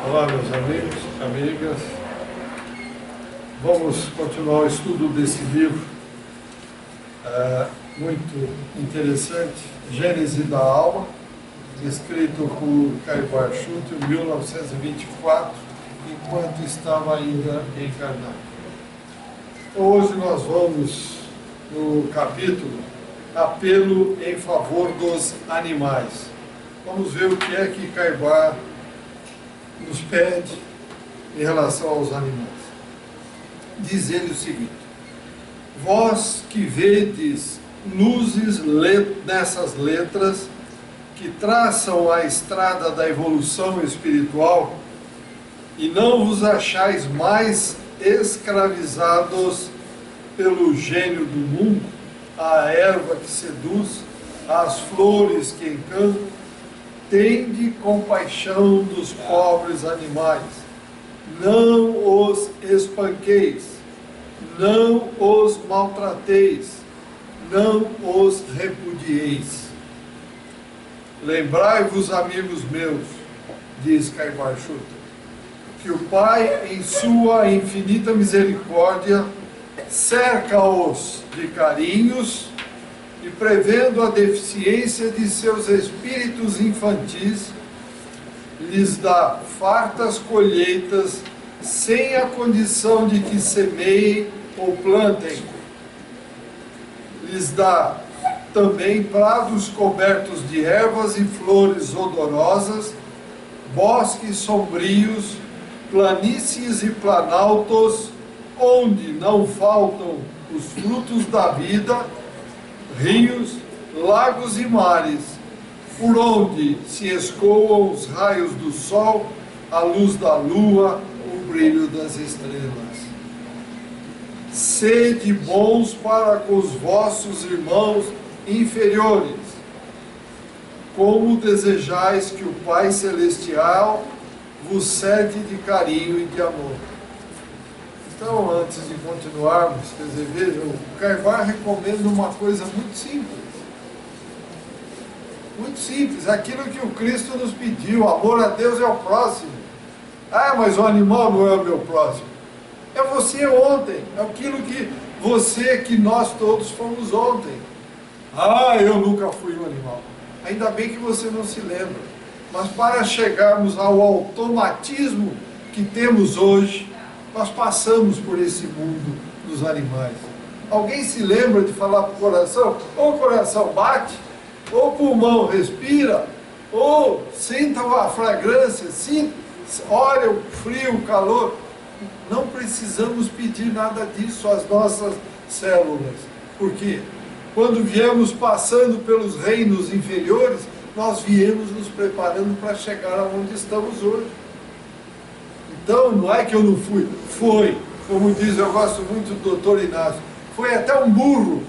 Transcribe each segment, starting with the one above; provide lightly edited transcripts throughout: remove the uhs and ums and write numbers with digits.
Olá, meus amigos, amigas. Vamos continuar o estudo desse livro muito interessante, Gênese da Alma, escrito por Caibar Schutter em 1924, enquanto estava ainda encarnado. Hoje nós vamos no capítulo Apelo em favor dos animais. Vamos ver o que é que Caibar nos pede em relação aos animais. Diz ele o seguinte: vós que vedes luzes nessas letras que traçam a estrada da evolução espiritual e não vos achais mais escravizados pelo gênio do mundo, a erva que seduz, as flores que encantam, tende compaixão dos pobres animais, não os espanqueis, não os maltrateis, não os repudieis. Lembrai-vos, amigos meus, diz Caibar Schutter, que o Pai, em sua infinita misericórdia, cerca-os de carinhos e, prevendo a deficiência de seus espíritos infantis, lhes dá fartas colheitas sem a condição de que semeiem ou plantem. Lhes dá também prados cobertos de ervas e flores odorosas, bosques sombrios, planícies e planaltos, onde não faltam os frutos da vida, rios, lagos e mares, por onde se escoam os raios do sol, a luz da lua, o brilho das estrelas. Sede bons para com os vossos irmãos inferiores, como desejais que o Pai Celestial vos cede de carinho e de amor. Então, antes de continuarmos, quer dizer, vejam, o Caibar recomenda uma coisa muito simples. Muito simples, aquilo que o Cristo nos pediu: amor a Deus é o próximo. Ah, mas o animal não é o meu próximo. É você ontem, é aquilo que você, que nós todos fomos ontem. Ah, eu nunca fui um animal. Ainda bem que você não se lembra. Mas para chegarmos ao automatismo que temos hoje, nós passamos por esse mundo dos animais. Alguém se lembra de falar para o coração? Ou o coração bate, ou o pulmão respira, ou sinta a fragrância, olha o frio, o calor. Não precisamos pedir nada disso às nossas células. Por quê? Quando viemos passando pelos reinos inferiores, nós viemos nos preparando para chegar aonde estamos hoje. Então, não é que eu não fui, foi, como diz, eu gosto muito do doutor Inácio, foi até um burro,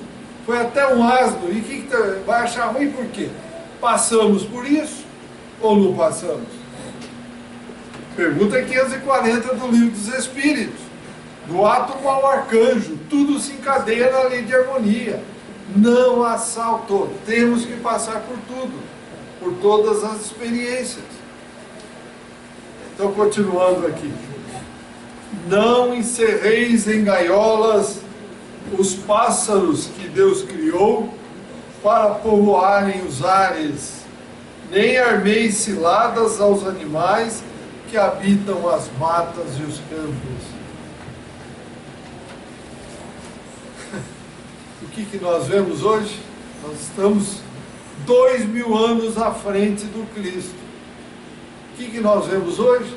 foi até um asno, e que vai achar ruim por quê? Passamos por isso ou não passamos? Pergunta 540 do Livro dos Espíritos. Do átomo ao arcanjo, tudo se encadeia na lei de harmonia. Não há salto, temos que passar por tudo, por todas as experiências. Então, continuando aqui. Não encerreis em gaiolas os pássaros que Deus criou para povoarem os ares, nem armeis ciladas aos animais que habitam as matas e os campos. O que nós vemos hoje? Nós estamos 2000 anos à frente do Cristo. O que nós vemos hoje?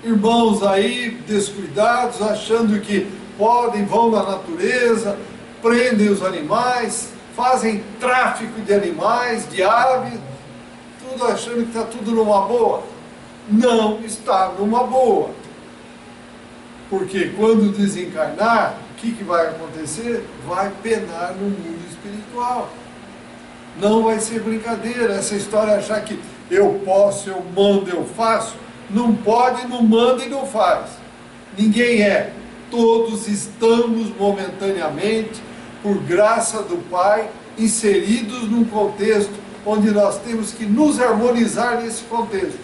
Irmãos aí descuidados, achando que podem, vão na natureza, prendem os animais, fazem tráfico de animais, de aves, tudo achando que está tudo numa boa. Não está numa boa. Porque quando desencarnar, o que vai acontecer? Vai penar no mundo espiritual. Não vai ser brincadeira, essa história de achar que eu posso, eu mando, eu faço. Não pode, não manda e não faz. Ninguém é. Todos estamos momentaneamente, por graça do Pai, inseridos num contexto onde nós temos que nos harmonizar nesse contexto.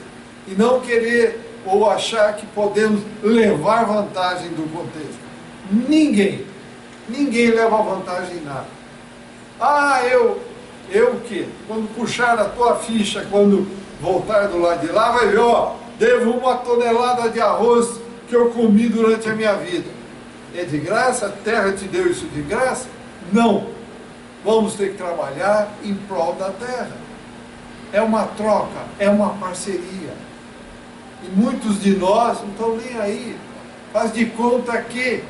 E não querer ou achar que podemos levar vantagem do contexto. Ninguém leva vantagem em nada. Ah, eu o quê? Quando puxar a tua ficha, quando voltar do lado de lá, vai ver, ó, devo 1 tonelada de arroz que eu comi durante a minha vida. É de graça? A terra te deu isso de graça? Não. Vamos ter que trabalhar em prol da terra. É uma troca, é uma parceria. E muitos de nós não estão nem aí. Faz de conta que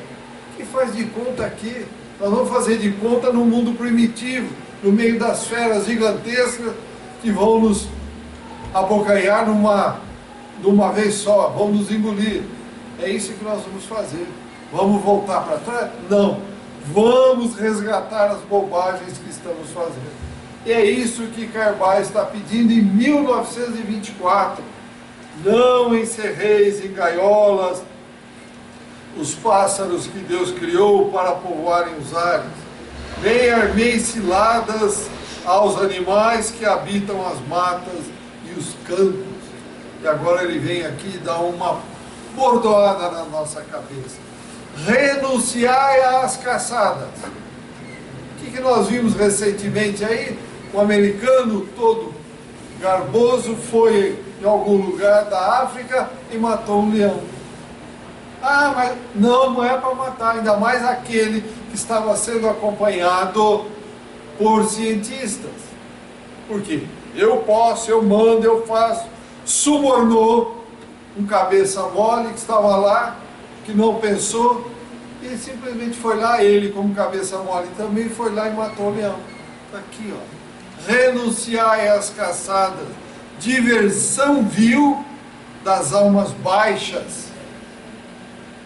faz de conta que nós vamos fazer de conta no mundo primitivo, no meio das feras gigantescas que vão nos abocanhar de uma vez só, vão nos engolir. É isso que nós vamos fazer. Vamos voltar para trás? Não. Vamos resgatar as bobagens que estamos fazendo. E é isso que Carvalho está pedindo em 1924. Não encerreis em gaiolas os pássaros que Deus criou para povoarem os ares, nem armeis ciladas aos animais que habitam as matas e os campos. E agora ele vem aqui e dá uma bordoada na nossa cabeça. Renunciai às caçadas. O que nós vimos recentemente aí? Um americano todo garboso foi em algum lugar da África e matou um leão. Ah, mas não é para matar, ainda mais aquele que estava sendo acompanhado por cientistas. Por quê? Eu posso, eu mando, eu faço. Subornou um cabeça mole que estava lá, que não pensou, e simplesmente foi lá, ele como cabeça mole também foi lá e matou o leão. Está aqui, ó. Renunciai às caçadas, diversão vil das almas baixas,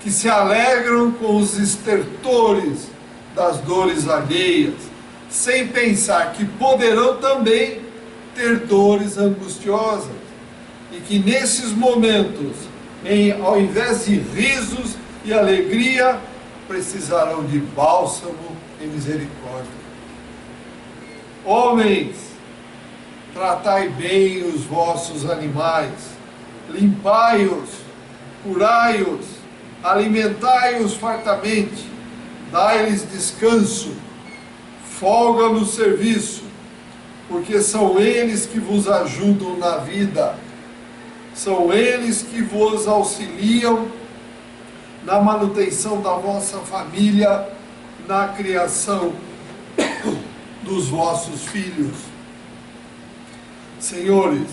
que se alegram com os estertores das dores alheias, sem pensar que poderão também ter dores angustiosas, e que nesses momentos, ao invés de risos e alegria, precisarão de bálsamo e misericórdia. Homens, tratai bem os vossos animais, limpai-os, curai-os, alimentai-os fartamente, dai-lhes descanso, folga no serviço, porque são eles que vos ajudam na vida, são eles que vos auxiliam na manutenção da vossa família, na criação dos vossos filhos. Senhores,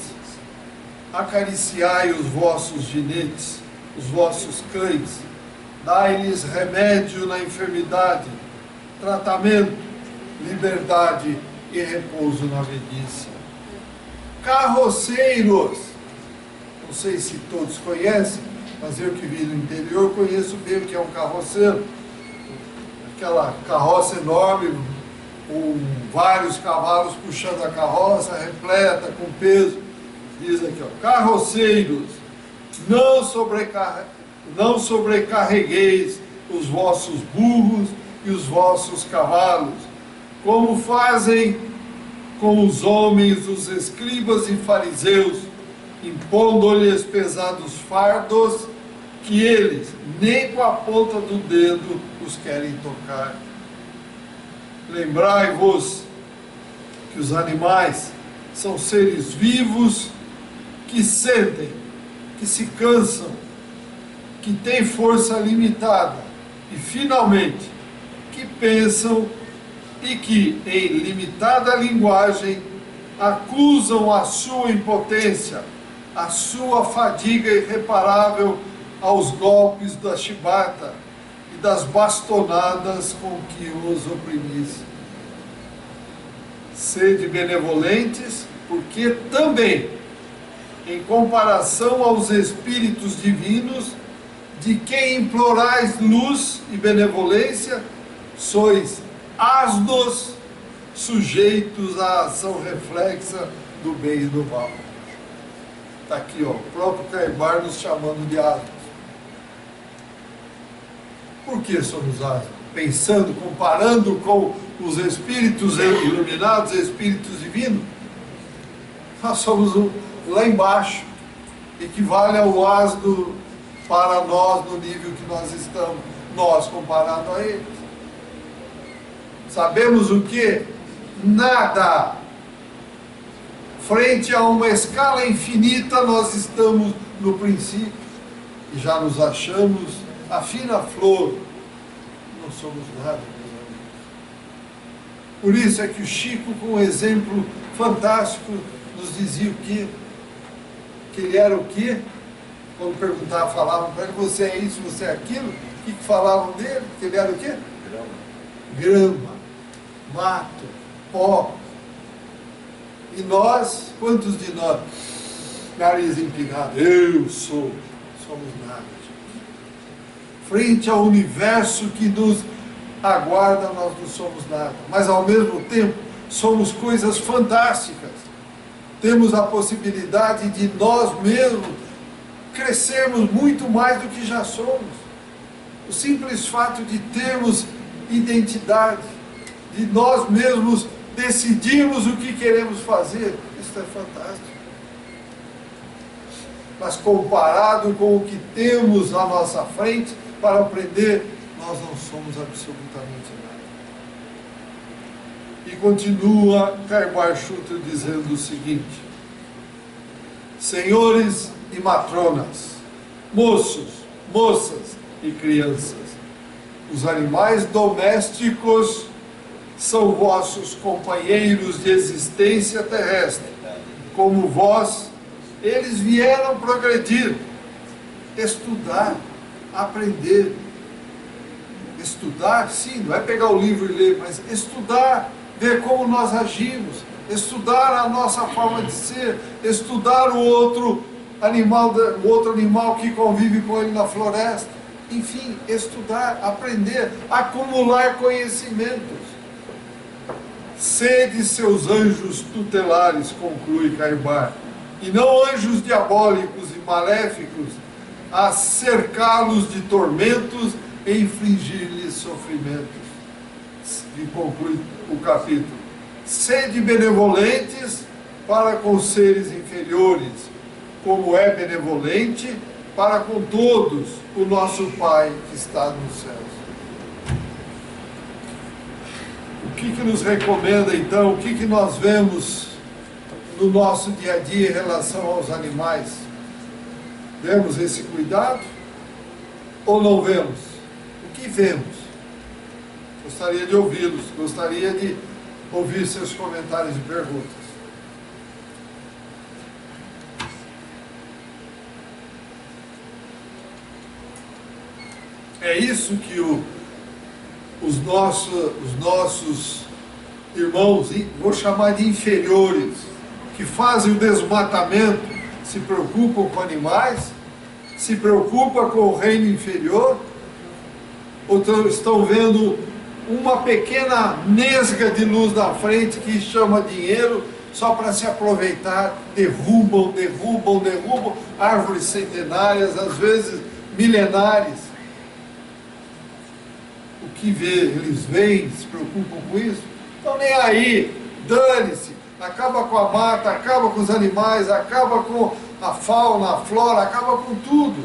acariciai os vossos ginetes, os vossos cães, dai-lhes remédio na enfermidade, tratamento, liberdade e repouso na velhice. Carroceiros, não sei se todos conhecem, mas eu que vim do interior conheço bem o que é um carroceiro. Aquela carroça enorme, com vários cavalos puxando a carroça, repleta, com peso. Diz aqui, ó, carroceiros, não sobrecarregueis os vossos burros e os vossos cavalos, como fazem com os homens, os escribas e fariseus, impondo-lhes pesados fardos, que eles nem com a ponta do dedo os querem tocar. Lembrai-vos que os animais são seres vivos, que sentem, que se cansam, que têm força limitada e, finalmente, que pensam e que, em limitada linguagem, acusam a sua impotência, a sua fadiga irreparável aos golpes da chibata e das bastonadas com que os oprimis. Sede benevolentes, porque também, em comparação aos espíritos divinos, de quem implorais luz e benevolência, sois asnos sujeitos à ação reflexa do bem e do mal. Está aqui, ó, o próprio Carvalho nos chamando de asnos. Por que somos asnos? Pensando, comparando com os espíritos iluminados, espíritos divinos, nós somos lá embaixo. equivale ao asno para nós no nível que nós estamos, nós comparado a eles. Sabemos o que? Nada. Frente a uma escala infinita, nós estamos no princípio e já nos achamos a fina flor. Não somos nada, meus amigos. Por isso é que o Chico, com um exemplo fantástico, nos dizia o quê? Que ele era o quê? Quando perguntavam, falavam para ele, você é isso, você é aquilo? O que falavam dele? Que ele era o quê? Grama, mato, pó. E nós, quantos de nós? Nariz empinado, eu sou. Somos nada, gente. Frente ao universo que nos aguarda, nós não somos nada. Mas ao mesmo tempo, somos coisas fantásticas. Temos a possibilidade de nós mesmos crescermos muito mais do que já somos. O simples fato de termos identidade, de nós mesmos decidirmos o que queremos fazer, isso é fantástico. Mas comparado com o que temos à nossa frente para aprender, nós não somos absolutamente nada. E continua Caimar Schutter dizendo o seguinte: senhores e matronas, moços, moças e crianças, os animais domésticos são vossos companheiros de existência terrestre. Como vós, eles vieram progredir, estudar, aprender. Estudar, sim, não é pegar o livro e ler, mas estudar, ver como nós agimos, estudar a nossa forma de ser, estudar o outro animal que convive com ele na floresta. Enfim, estudar, aprender, acumular conhecimentos. Sede seus anjos tutelares, conclui Caimar, e não anjos diabólicos e maléficos, a cercá-los de tormentos e infligir-lhes sofrimentos. E conclui o capítulo: sede benevolentes para com os seres inferiores, como é benevolente para com todos o nosso Pai que está nos céus. O que nos recomenda então? O que nós vemos no nosso dia a dia em relação aos animais? Vemos esse cuidado ou não vemos? O que vemos? Gostaria de ouvi-los, gostaria de ouvir seus comentários e perguntas. É isso que os nossos irmãos, vou chamar de inferiores, que fazem o desmatamento, se preocupam com animais, se preocupam com o reino inferior, ou estão vendo uma pequena nesga de luz na frente que chama dinheiro só para se aproveitar, derrubam árvores centenárias, às vezes milenares. O que eles veem, se preocupam com isso? Estão nem aí, dane-se, acaba com a mata, acaba com os animais, acaba com a fauna, a flora, acaba com tudo.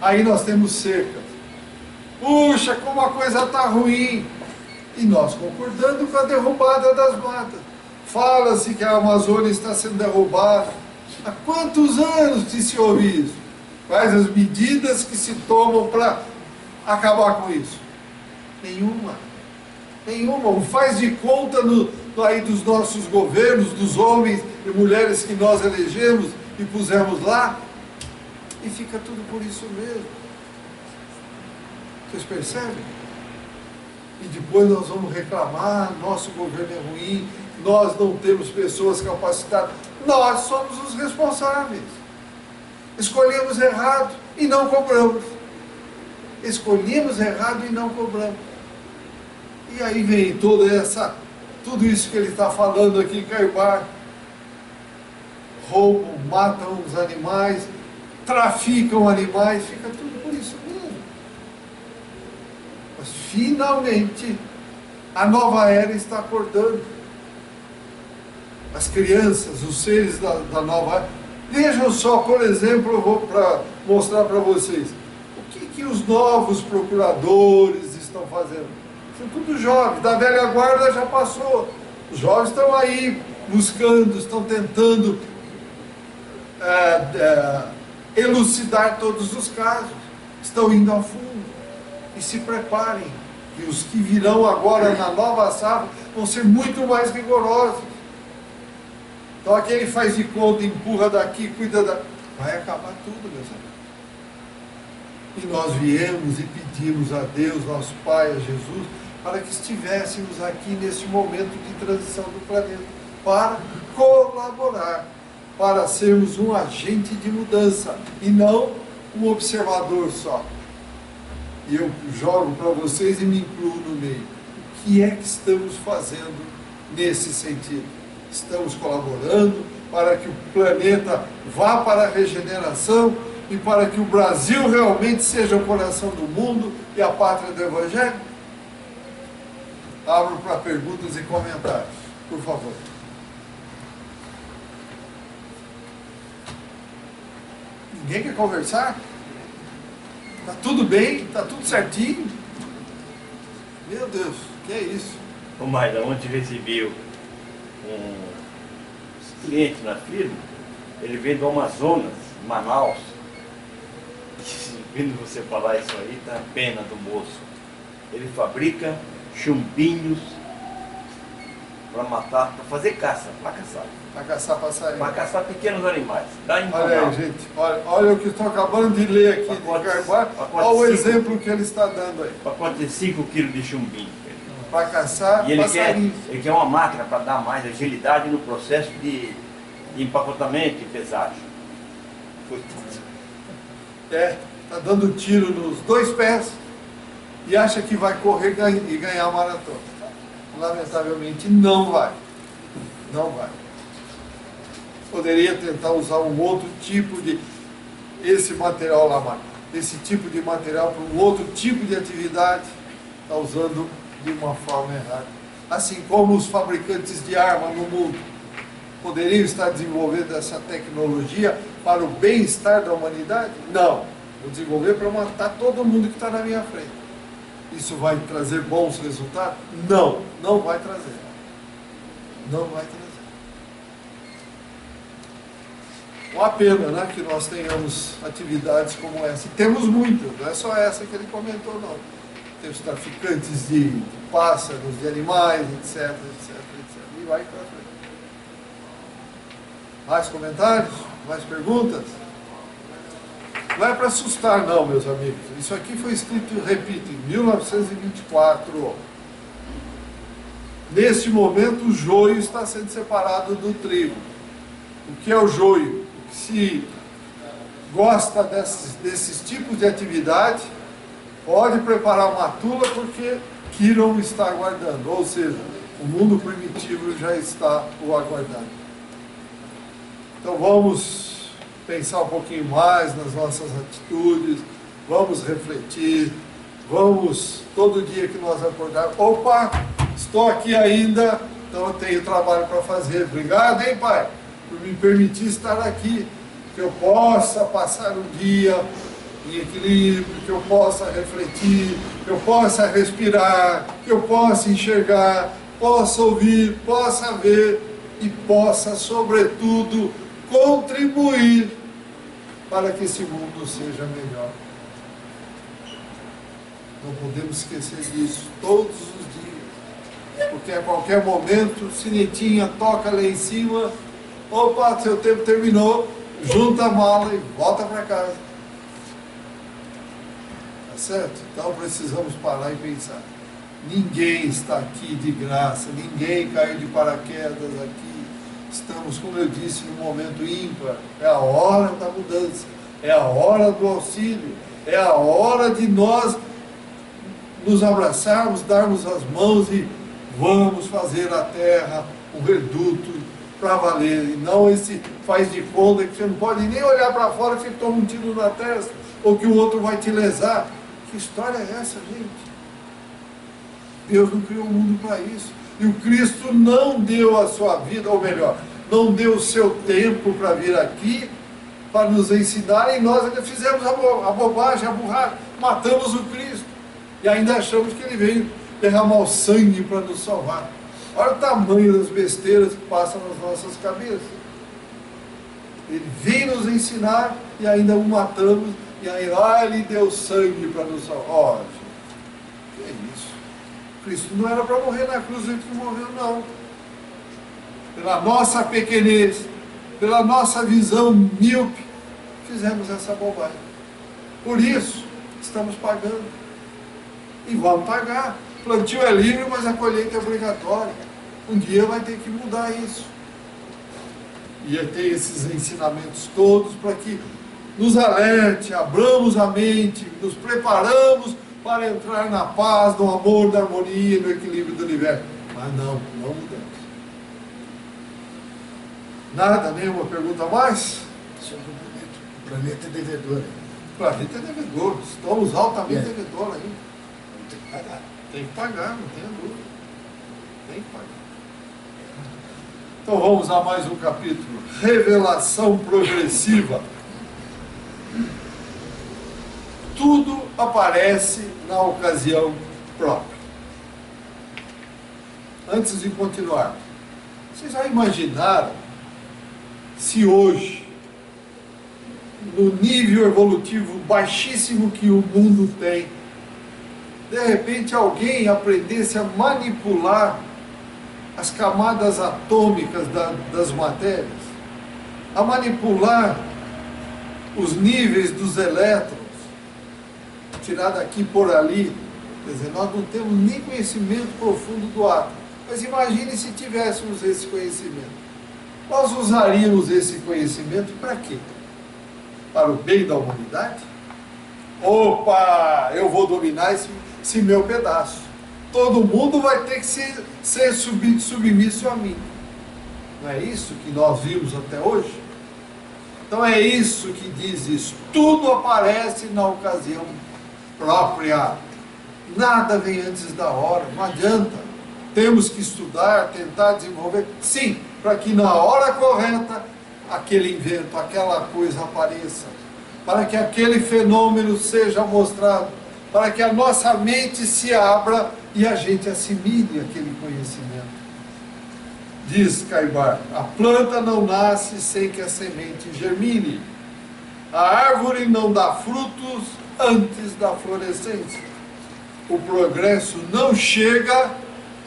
Aí nós temos cercas. Puxa, como a coisa está ruim. E nós concordando com a derrubada das matas. Fala-se que a Amazônia está sendo derrubada. Há quantos anos que se ouve isso? Quais as medidas que se tomam para acabar com isso? Nenhuma. Um faz de conta aí dos nossos governos, dos homens e mulheres que nós elegemos e pusemos lá, e fica tudo por isso mesmo. Vocês percebem? E depois nós vamos reclamar, nosso governo é ruim, nós não temos pessoas capacitadas. Nós somos os responsáveis. Escolhemos errado e não cobramos. Escolhemos errado e não cobramos. E aí vem tudo isso que ele está falando aqui, Caimar. Roubam, matam os animais, traficam animais, fica tudo por isso mesmo. Mas finalmente a nova era está acordando. As crianças, os seres da nova era, Vejam só, por exemplo, eu vou mostrar para vocês o que os novos procuradores estão fazendo. São tudo jovens, da velha guarda já passou. Os jovens estão aí buscando, estão tentando elucidar todos os casos, estão indo a fundo. E se preparem, que os que virão agora na nova safra vão ser muito mais rigorosos. Então aquele faz de conta, empurra daqui, cuida da... Vai acabar tudo, meus amigos. E nós viemos e pedimos a Deus, nosso Pai, a Jesus, para que estivéssemos aqui nesse momento de transição do planeta, para colaborar, para sermos um agente de mudança, e não um observador só. E eu jogo para vocês e me incluo no meio. O que é que estamos fazendo nesse sentido? Estamos colaborando para que o planeta vá para a regeneração e para que o Brasil realmente seja o coração do mundo e a pátria do Evangelho? Abro para perguntas e comentários, por favor. Ninguém quer conversar? Está tudo bem? Está tudo certinho? Meu Deus, que é isso? Ô Maida, ontem recebi um cliente na firma, ele veio do Amazonas, Manaus. Vendo você falar isso aí, tá a pena do moço. Ele fabrica chumbinhos para matar, para fazer caça, para caçar. Para caçar passarinho. Para caçar pequenos animais. Dá em Olha aí, gente, olha o que estou acabando de ler aqui de Carvalho. Olha o exemplo que ele está dando aí. Pacote de 5 kg de chumbinho. Para caçar E ele passarinho. quer uma máquina para dar mais agilidade no processo de empacotamento e pesagem. Está dando tiro nos dois pés e acha que vai correr e ganhar a maratona. Lamentavelmente não vai. Não vai. Poderia tentar usar um outro tipo de... Esse material lá, esse tipo de material para um outro tipo de atividade, está usando de uma forma errada. Assim como os fabricantes de arma no mundo poderiam estar desenvolvendo essa tecnologia para o bem-estar da humanidade? Não. Vou desenvolver para matar todo mundo que está na minha frente. Isso vai trazer bons resultados? Não, não vai trazer. Não vai trazer. Uma pena, né, que nós tenhamos atividades como essa. E temos muitas, não é só essa que ele comentou, não. Temos traficantes de pássaros, de animais, etc, etc, etc. E vai para frente. Mais comentários? Mais perguntas? Não é para assustar não, meus amigos. Isso aqui foi escrito, repito, em 1924. Neste momento o joio está sendo separado do trigo. O que é o joio? O que se gosta desses tipos de atividade, pode preparar uma tula porque Quiron está aguardando. Ou seja, o mundo primitivo já está o aguardando. Então vamos pensar um pouquinho mais nas nossas atitudes, vamos refletir, vamos, todo dia que nós acordarmos, opa, estou aqui ainda, então eu tenho trabalho para fazer. Obrigado, hein, Pai, por me permitir estar aqui, que eu possa passar o dia em equilíbrio, que eu possa refletir, que eu possa respirar, que eu possa enxergar, possa ouvir, possa ver e possa, sobretudo, contribuir para que esse mundo seja melhor. Não podemos esquecer disso todos os dias, porque a qualquer momento, sinetinha toca lá em cima, opa, seu tempo terminou, junta a mala e volta para casa. Tá certo? Então precisamos parar e pensar. Ninguém está aqui de graça, ninguém caiu de paraquedas aqui. Estamos, como eu disse, num momento ímpar. É a hora da mudança, é a hora do auxílio, é a hora de nós nos abraçarmos, darmos as mãos e vamos fazer a terra um reduto para valer. E não esse faz de conta que você não pode nem olhar para fora que você toma um tiro na testa ou que o outro vai te lesar. Que história é essa, gente? Deus não criou o mundo para isso. E o Cristo não deu a sua vida, ou melhor, não deu o seu tempo para vir aqui para nos ensinar, e nós ainda fizemos a bobagem, a burrada, matamos o Cristo, e ainda achamos que Ele veio derramar o sangue para nos salvar. Olha o tamanho das besteiras que passam nas nossas cabeças. Ele veio nos ensinar e ainda o matamos, e aí Ele deu sangue para nos salvar. Ó, gente, que é isso? Cristo não era para morrer na cruz, ele não morreu não. Pela nossa pequenez, pela nossa visão míope, fizemos essa bobagem. Por isso, estamos pagando. E vamos pagar. O plantio é livre, mas a colheita é obrigatória. Um dia vai ter que mudar isso. E tem esses ensinamentos todos para que nos alerte, abramos a mente, nos preparamos para entrar na paz, no amor, na harmonia, no equilíbrio do universo. Mas não mudamos. Nada, nenhuma pergunta a mais? O planeta é devedor. O planeta é devedor, estamos altamente devedores ainda. Tem que pagar. Tem que pagar, não tenha dúvida. Tem que pagar. Então vamos a mais um capítulo. Revelação progressiva. Tudo aparece na ocasião própria. Antes de continuar, vocês já imaginaram se hoje, no nível evolutivo baixíssimo que o mundo tem, de repente alguém aprendesse a manipular as camadas atômicas das matérias, a manipular os níveis dos elétrons, tirar daqui por ali. Quer dizer, nós não temos nem conhecimento profundo do átomo, mas imagine se tivéssemos esse conhecimento. Nós usaríamos esse conhecimento para quê? Para o bem da humanidade? Opa, eu vou dominar esse meu pedaço. Todo mundo vai ter que ser submisso a mim. Não é isso que nós vimos até hoje? Então é isso que diz isso. Tudo aparece na ocasião própria. Nada vem antes da hora, não adianta. Temos que estudar, tentar desenvolver. Sim, para que na hora correta aquele invento, aquela coisa apareça, para que aquele fenômeno seja mostrado, para que a nossa mente se abra e a gente assimile aquele conhecimento. Diz Caibar, a planta não nasce sem que a semente germine, a árvore não dá frutos antes da florescência, o progresso não chega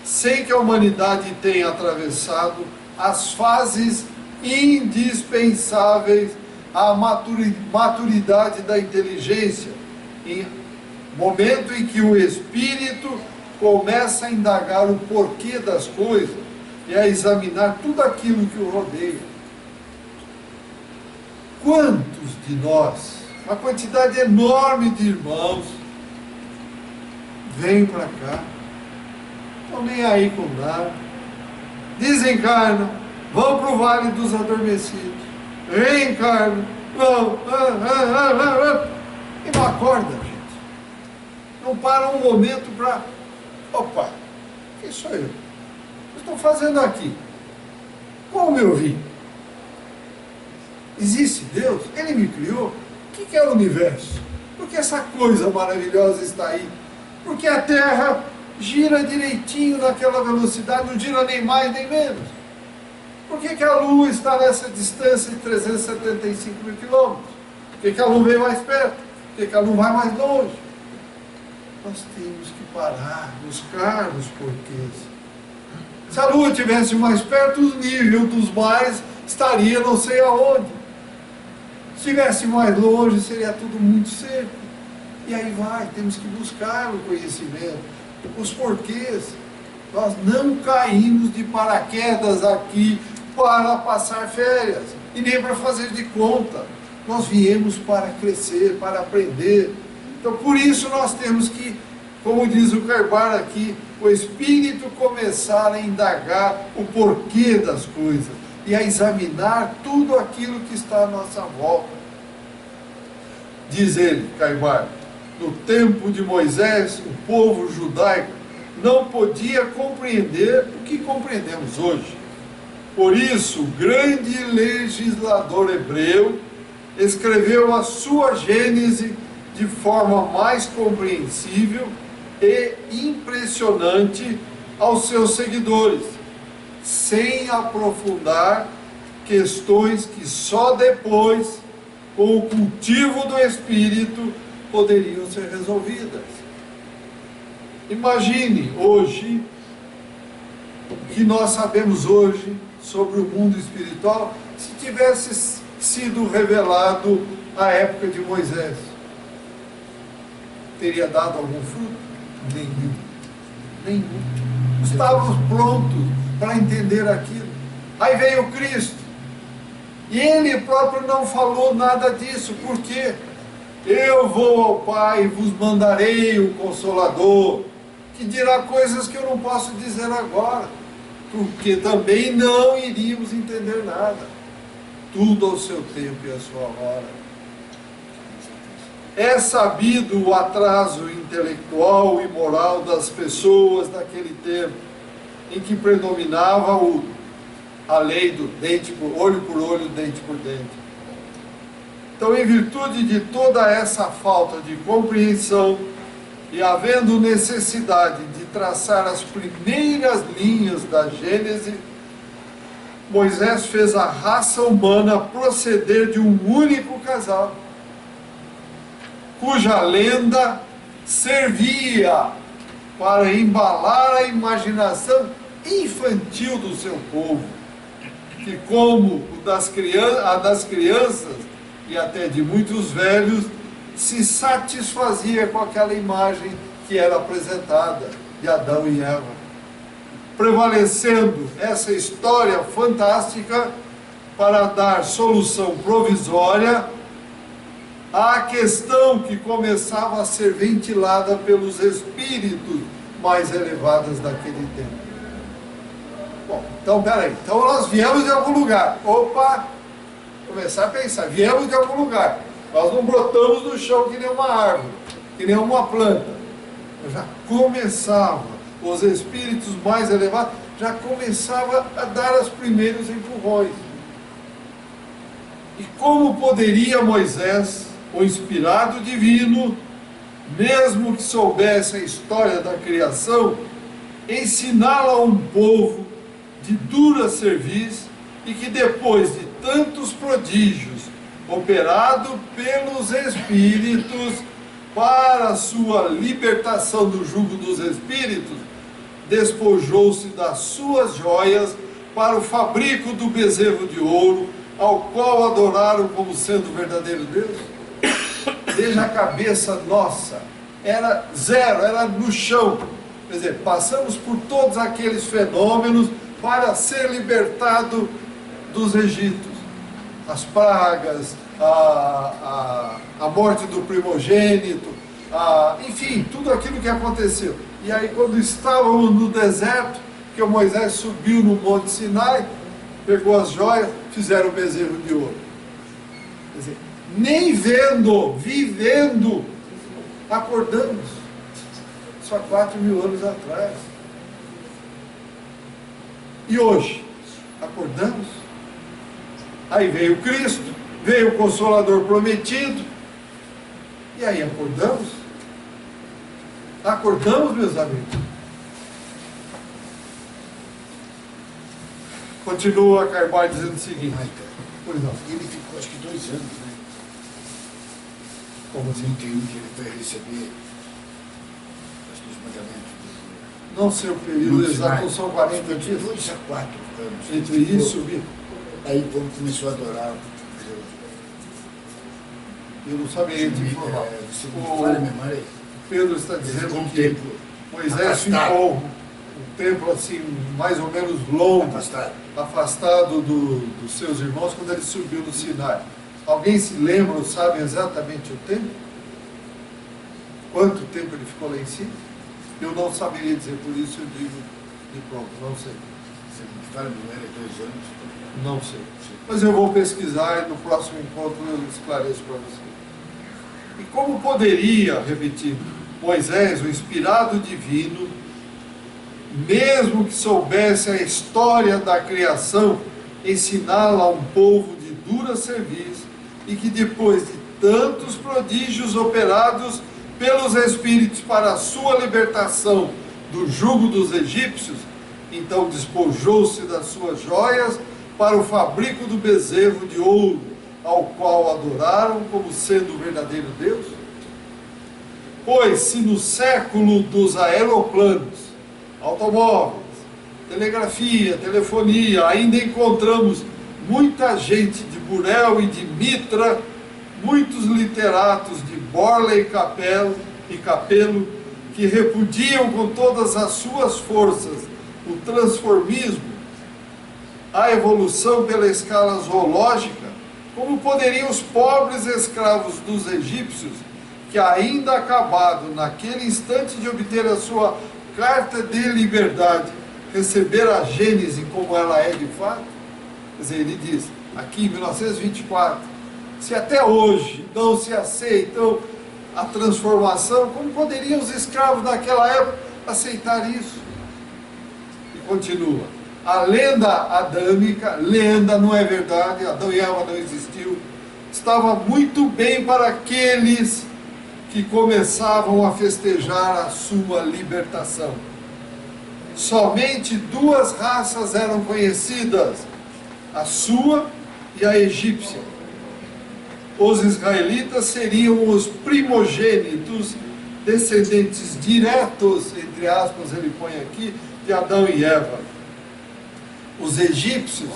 sem que a humanidade tenha atravessado as fases indispensáveis à maturidade da inteligência, em momento em que o espírito começa a indagar o porquê das coisas e a examinar tudo aquilo que o rodeia. Quantos de nós, uma quantidade enorme de irmãos, vêm para cá, estão nem aí com nada, desencarnam, vão para o vale dos adormecidos, reencarnam, vão, e não acorda, gente. Não para um momento para, opa, quem sou eu? O que estou fazendo aqui? Como eu vim? Existe Deus? Ele me criou? O que é o universo? Por que essa coisa maravilhosa está aí? Porque a Terra gira direitinho naquela velocidade, não gira nem mais nem menos. Por que a Lua está nessa distância de 375 mil quilômetros? Por que a Lua vem mais perto? Por que a Lua vai mais longe? Nós temos que parar, buscar os porquês. Se a Lua estivesse mais perto, o nível dos mares estaria não sei aonde. Se estivesse mais longe, seria tudo muito seco. E aí vai, temos que buscar o conhecimento, os porquês. Nós não caímos de paraquedas aqui para passar férias, e nem para fazer de conta. Nós viemos para crescer, para aprender. Então, por isso nós temos que, como diz o Caibar aqui, o espírito começar a indagar o porquê das coisas e a examinar tudo aquilo que está à nossa volta. Diz ele, Caibar, no tempo de Moisés, o povo judaico não podia compreender o que compreendemos hoje. Por isso, o grande legislador hebreu escreveu a sua Gênese de forma mais compreensível e impressionante aos seus seguidores, sem aprofundar questões que só depois, com o cultivo do Espírito, poderiam ser resolvidas. Imagine hoje, o que nós sabemos hoje sobre o mundo espiritual, se tivesse sido revelado à época de Moisés. Teria dado algum fruto? Nenhum. Nenhum. Estávamos prontos para entender aquilo. Aí veio Cristo. E Ele próprio não falou nada disso. Por quê? Eu vou ao Pai e vos mandarei o Consolador, que dirá coisas que eu não posso dizer agora, porque também não iríamos entender nada. Tudo ao seu tempo e à sua hora. É sabido o atraso intelectual e moral das pessoas naquele tempo, em que predominava a lei do olho por olho, dente por dente. Então, em virtude de toda essa falta de compreensão, e havendo necessidade de traçar as primeiras linhas da Gênese, Moisés fez a raça humana proceder de um único casal, cuja lenda servia para embalar a imaginação infantil do seu povo, que, como a das crianças e até de muitos velhos, se satisfazia com aquela imagem que era apresentada de Adão e Eva, prevalecendo essa história fantástica para dar solução provisória à questão que começava a ser ventilada pelos espíritos mais elevados daquele tempo. Bom, então peraí, então nós viemos de algum lugar. Opa, começar a pensar, viemos de algum lugar. Nós não brotamos do chão que nem uma árvore, que nem uma planta. Já começava, os espíritos mais elevados já começavam a dar os primeiros empurrões. E como poderia Moisés, o inspirado divino, mesmo que soubesse a história da criação, ensiná-la a um povo de dura cerviz e que depois de tantos prodígios operado pelos espíritos para a sua libertação do jugo dos espíritos, despojou-se das suas joias para o fabrico do bezerro de ouro, ao qual adoraram como sendo o verdadeiro Deus? Veja a cabeça nossa, era zero, era no chão. Quer dizer, passamos por todos aqueles fenômenos para ser libertado dos egípcios. As pragas, a morte do primogênito, enfim, tudo aquilo que aconteceu. E aí, quando estávamos no deserto, que o Moisés subiu no Monte Sinai, pegou as joias, fizeram o bezerro de ouro. Quer dizer, nem vendo, vivendo, acordamos. Isso há 4.000 anos atrás. E hoje, acordamos? Aí veio Cristo, veio o Consolador prometido, e aí acordamos? Acordamos, meus amigos? Continua Carvalho dizendo o seguinte. Pois não. Ele ficou acho que 2 anos, né? Como assim? 31 que ele foi receber acho que os mandamentos. Não sei o período exato, são 40 dias. 2 a 4 anos. Entre isso e subir. Aí o povo começou a adorar Deus. Eu não saberia te informar. Você não fala a memória aí? Pedro está dizendo Um que tempo Moisés afastado. ficou um tempo assim, mais ou menos longo, afastado dos seus irmãos, quando ele subiu no Sinai. Alguém se lembra ou sabe exatamente o tempo? Quanto tempo ele ficou lá em cima? Eu não saberia dizer, por isso eu digo de pronto, não sei. Você não fala a memória, 2 anos. Não sei. Mas eu vou pesquisar e no próximo encontro eu esclareço para você. E como poderia, repetindo, Moisés, o inspirado divino, mesmo que soubesse a história da criação, ensiná-la a um povo de dura cerviz, e que depois de tantos prodígios operados pelos espíritos para a sua libertação do jugo dos egípcios, então despojou-se das suas joias para o fabrico do bezerro de ouro, ao qual adoraram como sendo o verdadeiro Deus? Pois se no século dos aeroplanos, automóveis, telegrafia, telefonia, ainda encontramos muita gente de Burel e de Mitra, muitos literatos de Borla e Capelo, que repudiam com todas as suas forças o transformismo, a evolução pela escala zoológica, como poderiam os pobres escravos dos egípcios, que ainda acabado naquele instante de obter a sua carta de liberdade, receber a Gênese como ela é de fato? Quer dizer, ele diz, aqui em 1924, se até hoje não se aceitam a transformação, como poderiam os escravos daquela época aceitar isso? E continua, a lenda adâmica, lenda não é verdade, Adão e Eva não existiu, estava muito bem para aqueles que começavam a festejar a sua libertação. Somente duas raças eram conhecidas, a sua e a egípcia. Os israelitas seriam os primogênitos, descendentes diretos, entre aspas ele põe aqui, de Adão e Eva. Os egípcios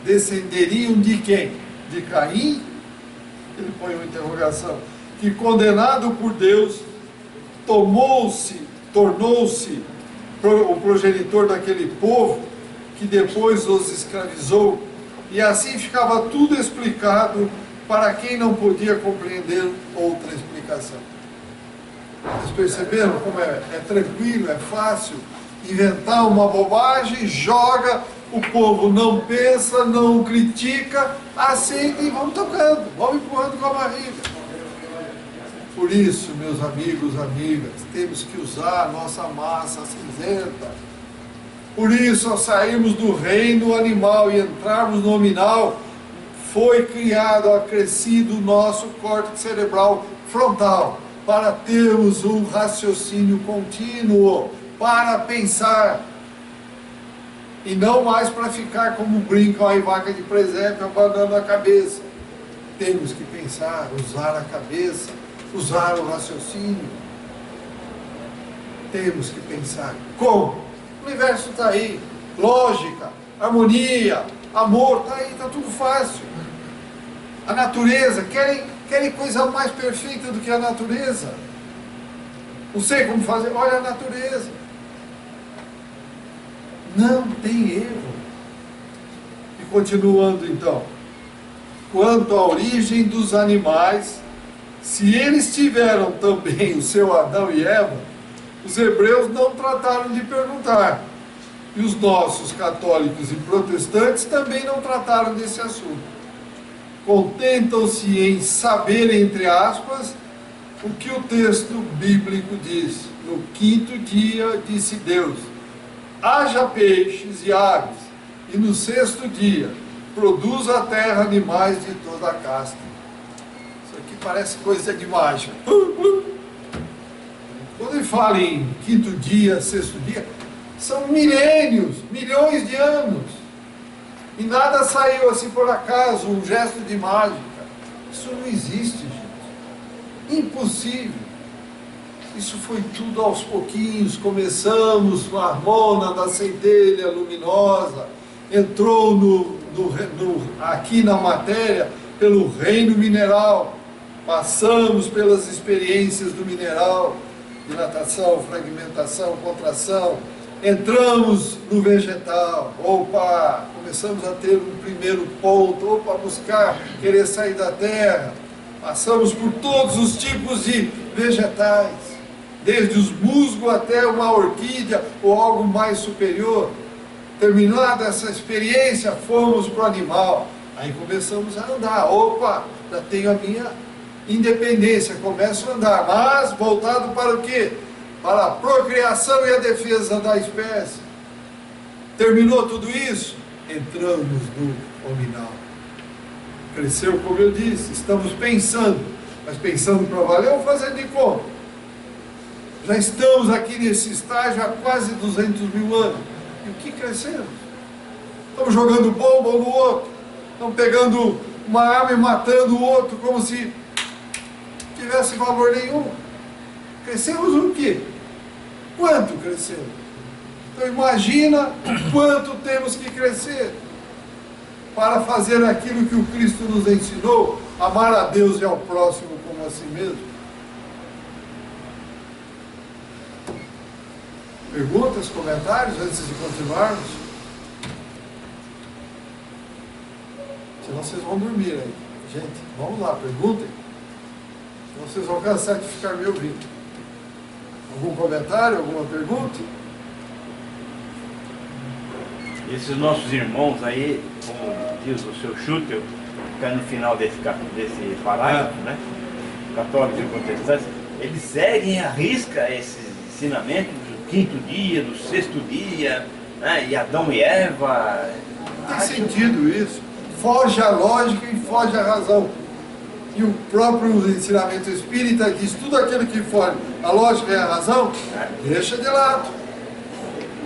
descenderiam de quem? De Caim? Ele põe uma interrogação. Que condenado por Deus, tornou-se o progenitor daquele povo, que depois os escravizou, e assim ficava tudo explicado para quem não podia compreender outra explicação. Vocês perceberam como é tranquilo, é fácil inventar uma bobagem, joga, o povo não pensa, não critica, aceita e vamos tocando, vamos empurrando com a barriga. Por isso, meus amigos, amigas, temos que usar a nossa massa cinzenta. Por isso, ao sairmos do reino animal e entrarmos no nominal, foi criado, acrescido o nosso córtex cerebral frontal, para termos um raciocínio contínuo, para pensar, e não mais para ficar como brincam aí vaca de presépio, abanando a cabeça. Temos que pensar, usar a cabeça, usar o raciocínio. Temos que pensar como? O universo está aí, lógica, harmonia, amor, está aí, está tudo fácil. A natureza, querem coisa mais perfeita do que a natureza? Não sei como fazer, olha a natureza. Não tem erro. E continuando então, quanto à origem dos animais, se eles tiveram também o seu Adão e Eva, os hebreus não trataram de perguntar. E os nossos católicos e protestantes também não trataram desse assunto. Contentam-se em saber, entre aspas, o que o texto bíblico diz. No quinto dia, disse Deus, haja peixes e aves, e no sexto dia, produz a terra animais de toda a casta. Isso aqui parece coisa de mágica. Quando ele fala em quinto dia, sexto dia, são milênios, milhões de anos. E nada saiu assim por acaso, um gesto de mágica. Isso não existe, gente. Impossível. Isso foi tudo aos pouquinhos. Começamos com a harmona da centelha luminosa, entrou aqui na matéria pelo reino mineral, passamos pelas experiências do mineral, dilatação, fragmentação, contração, entramos no vegetal, começamos a ter um primeiro ponto, buscar, querer sair da terra, passamos por todos os tipos de vegetais, desde os musgos até uma orquídea ou algo mais superior. Terminada essa experiência, fomos para o animal, aí começamos a andar, já tenho a minha independência, começo a andar, mas voltado para o quê? Para a procriação e a defesa da espécie. Terminou tudo isso? Entramos no nominal. Cresceu, como eu disse, estamos pensando, mas pensando para valer ou fazendo de conta? Já estamos aqui nesse estágio há quase 200 mil anos. E o que crescemos? Estamos jogando bomba um no outro, estamos pegando uma arma e matando o outro como se tivesse valor nenhum. Crescemos o quê? Quanto crescemos? Então imagina o quanto temos que crescer para fazer aquilo que o Cristo nos ensinou, amar a Deus e ao próximo como a si mesmo. Perguntas, comentários antes de continuarmos? Senão vocês vão dormir aí. Gente, vamos lá, perguntem. Senão vocês vão cansar de ficar me ouvindo. Algum comentário, alguma pergunta? Esses nossos irmãos aí, como diz o seu Schutel, que é no final desse parágrafo, né? Católicos e protestantes, eles seguem à risca esses ensinamentos do quinto dia, do sexto dia, né? E Adão e Eva. Não tem sentido isso. Foge à lógica e foge à razão. E o próprio ensinamento espírita diz, tudo aquilo que foge à lógica e à razão, deixa de lado.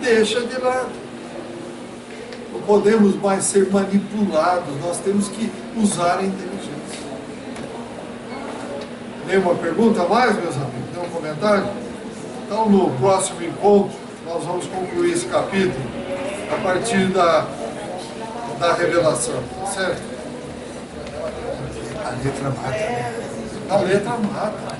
Deixa de lado. Não podemos mais ser manipulados, nós temos que usar a inteligência. Nenhuma pergunta a mais, meus amigos? Nenhum comentário? Então, no próximo encontro, nós vamos concluir esse capítulo a partir da revelação, certo? A letra mata, né? A letra mata.